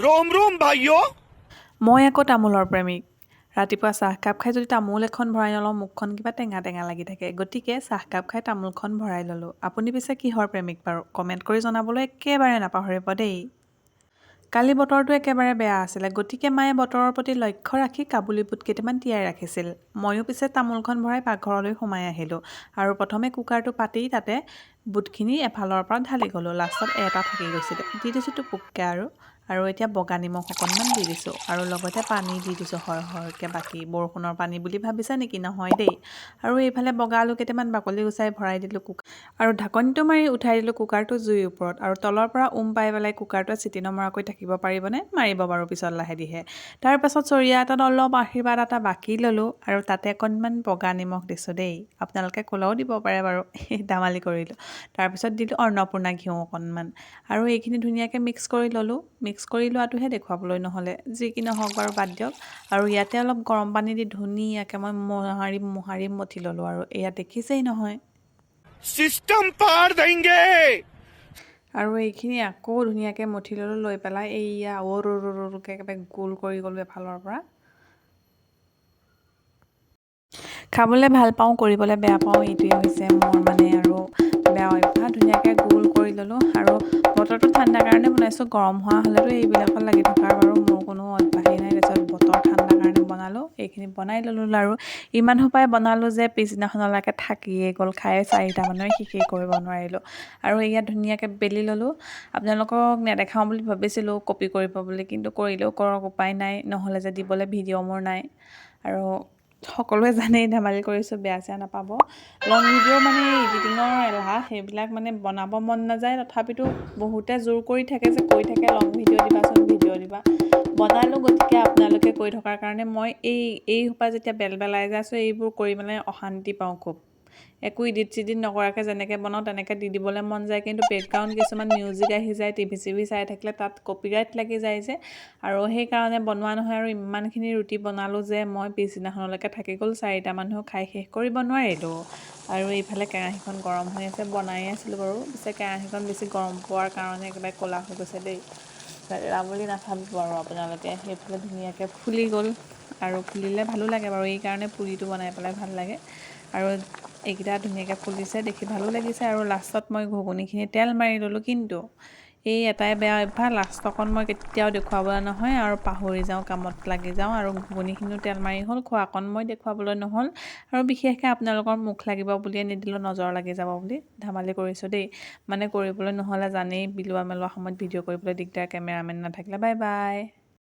रोम रोम भाइयों। মই আকৌ তামোলৰ প্ৰেমিক। ৰাতিপুৱা চাহকাপ খাই যদি তামোল এখন ভৰাই নলওঁ মুখখন কিবা টেঙা টেঙা লাগি থাকে। গতিকে চাহকাপ খাই তামোলখন ভৰাই ল'লোঁ। আপুনি পিছে কিহৰ প্ৰেমিক বাৰু? কমেণ্ট কৰি জনাবলৈ একেবাৰে নাপাহৰিব দেই। কালি বতৰটো একেবাৰে বেয়া আছিলে, গতিকে মায়ে বতৰৰ প্ৰতি লক্ষ্য ৰাখি কাবুলী বুট কেইটামান তিয়াই ৰাখিছিল। ময়ো পিছে তামোলখন ভৰাই পাকঘৰলৈ সোমাই আহিলোঁ আৰু প্ৰথমে কুকাৰটো পাতি তাতে বুটখিনি এফালৰ পৰা ঢালি গ'লোঁ। লাষ্টত এটা থাকি গৈছিলে, দি দিছোঁ টুপুককৈ আৰু এতিয়া বগা নিমখ অকণমান দি দিছোঁ আৰু লগতে পানী দি দিছোঁ সৰহকৈ। বাকী বৰষুণৰ পানী বুলি ভাবিছে নেকি? নহয় দেই। আৰু এইফালে বগা আলু কেইটামান বাকলি গুচাই ভৰাই দিলোঁ আৰু ঢাকনিটো মাৰি উঠাই দিলোঁ কুকাৰটো জুইৰ ওপৰত। আৰু তলৰ পৰা পাই পেলাই কুকাৰটোৱে চিটি নমৰাকৈ থাকিব পাৰিবনে? মাৰিব বাৰু পিছত লাহে দিহে। তাৰপাছত চৰিয়া এটাত অলপ আশীৰ্বাদ এটা বাকি ল'লোঁ আৰু তাতে অকণমান বগা নিমখ দিছোঁ দেই। আপোনালোকে ক'লেও দিব পাৰে বাৰু, ধেমালি কৰিলোঁ। তাৰপিছত দিলোঁ অন্নপূৰ্ণা ঘিউ অকণমান আৰু এইখিনি ধুনীয়াকৈ মিক্স কৰি ল'লোঁ। মিক্স কৰি লোৱাটোহে দেখুৱাবলৈ নহ'লে, যি কি নহওক বাৰু বাদ দিয়ক। আৰু ইয়াতে অলপ গৰম পানী দি ধুনীয়াকৈ মই মোহাৰি মঠি ল'লোঁ আৰু এয়া দেখিছেই নহয়। सिस्टम पार देंगे। আৰু এইখিনি আকৌ ধুনীয়াকৈ মঠি ল'লোঁ, লৈ পেলাই এইয়া একেবাৰে গোল কৰি গ'লোঁ এফালৰ পৰা। খাবলৈ ভাল পাওঁ, কৰিবলৈ বেয়া পাওঁ, এইটোৱে হৈছে মোৰ আৰু বেয়া অভ্যাস। ধুনীয়াকৈ গোল কৰি ল'লোঁ আৰু বতৰটো ঠাণ্ডাৰ কাৰণে বনাইছোঁ। গৰম হোৱা হ'লেতো এইবিলাকত লাগি থকাৰ বাৰু মোৰ কোনো অভ্যাসেই নাই। তাৰপিছত বতৰ ঠাণ্ডাৰ কাৰণে বনালোঁ। এইখিনি বনাই ল'লোঁ আৰু ইমান সোপাই বনালোঁ যে পিছদিনাখনলৈকে থাকিয়ে গ'ল। খাই 4টা মানুহে শেষেই কৰিব নোৱাৰিলোঁ। আৰু ইয়াত ধুনীয়াকৈ বেলি ল'লোঁ। আপোনালোকক নেদেখাওঁ বুলি ভাবিছিলোঁ কপি কৰিব বুলি, কিন্তু কৰিলেও কৰক, উপায় নাই, নহ'লে যে দিবলৈ ভিডিঅ' মোৰ নাই। আৰু সকলোৱে জানেই ধেমালি কৰিছোঁ, বেয়া চেয়া নাপাব। লং ভিডিঅ' এডিটিঙৰ এলাহ, সেইবিলাক বনাব মন নাযায়। তথাপিতো বহুতে জোৰ কৰি থাকে যে কৈ থাকে লং ভিডিঅ' দিবাচোন, ভিডিঅ' দিবা। বনালোঁ, গতিকে আপোনালোকে কৈ থকাৰ কাৰণে মই এই সোপা যেতিয়া বেলবেলাই যায় আছোঁ, এইবোৰ কৰি অশান্তি পাওঁ খুব। একো ইডিট চিডিট নকৰাকৈ যেনেকৈ বনাওঁ তেনেকৈ দি দিবলৈ মন যায়, কিন্তু বেকগ্ৰাউণ্ড কিছুমান মিউজিক আহি যায়, টিভি চিভি চাই থাকিলে তাত কপিৰাইট লাগি যায় যে, আৰু সেইকাৰণে বনোৱা নহয়। আৰু ইমানখিনি ৰুটি বনালোঁ যে মই পিছদিনাখনলৈকে থাকি গ'ল। 4টা মানুহ খাই শেষ কৰিব নোৱাৰিলোঁ। আৰু এইফালে কেৰাহীখন গৰম হৈ আছে, বনাই আছিলোঁ বাৰু, পিছে কেৰাহীখন বেছি গৰম পোৱাৰ কাৰণে একেবাৰে ক'লা হৈ গৈছে দেই। লেতেৰা বুলি নাভাবিব আৰু আপোনালোকে। সেইফালে ধুনীয়াকৈ ফুলি গ'ল আৰু ফুলিলে ভালো লাগে বাৰু, এইকাৰণে পুৰিটো বনাই পেলাই ভাল লাগে। আৰু এইকেইটা ধুনীয়াকৈ ফুলিছে, দেখি ভালো লাগিছে। আৰু লাষ্টত মই ঘুগুনিখিনি তেল মাৰি ল'লোঁ, কিন্তু এই এটাই বেয়া অভ্যাস, লাষ্টকণ মই কেতিয়াও দেখুৱাবলৈ নহয় আৰু পাহৰি যাওঁ, কামত লাগি যাওঁ। আৰু ঘুগুনিখিনিও তেল মাৰি হ'ল, খোৱাকণ মই দেখুৱাবলৈ নহ'ল। আৰু বিশেষকৈ আপোনালোকৰ মুখ লাগিব বুলিয়ে নিদিলোঁ, নজৰ লাগি যাব বুলি। ধেমালি কৰিছোঁ দেই, কৰিবলৈ নহ'লে জানেই, বিলোৱা মেলোৱা সময়ত ভিডিঅ' কৰিবলৈ দিগদাৰ, কেমেৰামেন নাথাকিলে। Bye bye.